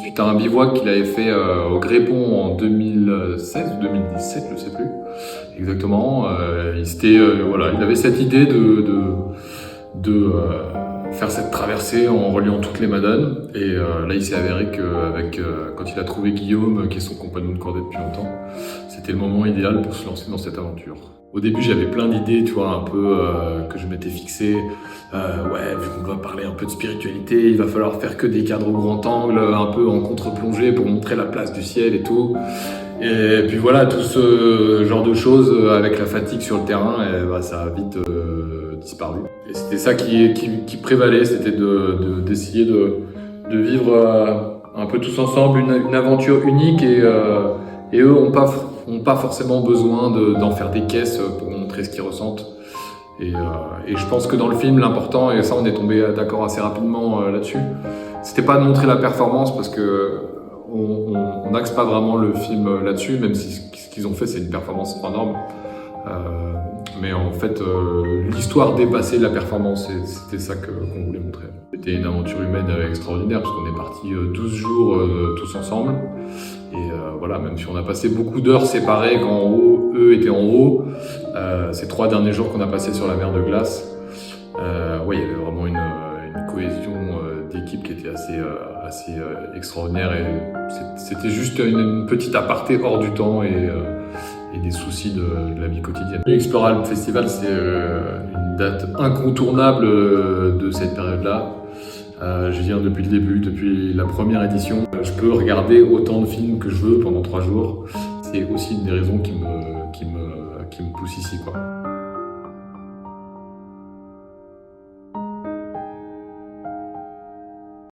suite à un bivouac qu'il avait fait au Grépon en 2016 ou 2017, je sais plus exactement. Voilà, il avait cette idée de faire cette traversée en reliant toutes les Madones. Et là, il s'est avéré quand il a trouvé Guillaume, qui est son compagnon de cordée depuis longtemps, c'était le moment idéal pour se lancer dans cette aventure. Au début, j'avais plein d'idées, tu vois, un peu que je m'étais fixé. Ouais, vu qu'on va parler un peu de spiritualité, il va falloir faire que des cadres au grand angle, un peu en contre-plongée pour montrer la place du ciel et tout. Et puis voilà, tout ce genre de choses avec la fatigue sur le terrain, et bah, ça a vite disparu. Et c'était ça qui prévalait, c'était d'essayer de vivre un peu tous ensemble une aventure unique, et eux n'ont pas forcément besoin d'en faire des caisses pour montrer ce qu'ils ressentent. Et je pense que dans le film, l'important, et ça on est tombé d'accord assez rapidement là-dessus, c'était pas de montrer la performance, parce que on n'axe pas vraiment le film là-dessus, même si ce qu'ils ont fait c'est une performance hors norme. Mais en fait, l'histoire dépassait la performance, et c'était ça qu'on voulait montrer. C'était une aventure humaine extraordinaire, parce qu'on est parti 12 jours tous ensemble. Et voilà, même si on a passé beaucoup d'heures séparées quand eux étaient en haut, ces 3 derniers jours qu'on a passés sur la mer de glace, ouais, il y avait vraiment une cohésion d'équipe qui était assez extraordinaire. Et c'était juste une petite aparté hors du temps et des soucis de la vie quotidienne. L'Exploral Festival, c'est une date incontournable de cette période-là. Je viens depuis le début, depuis la première édition. Je peux regarder autant de films que je veux pendant 3 jours. C'est aussi une des raisons qui me pousse ici, quoi.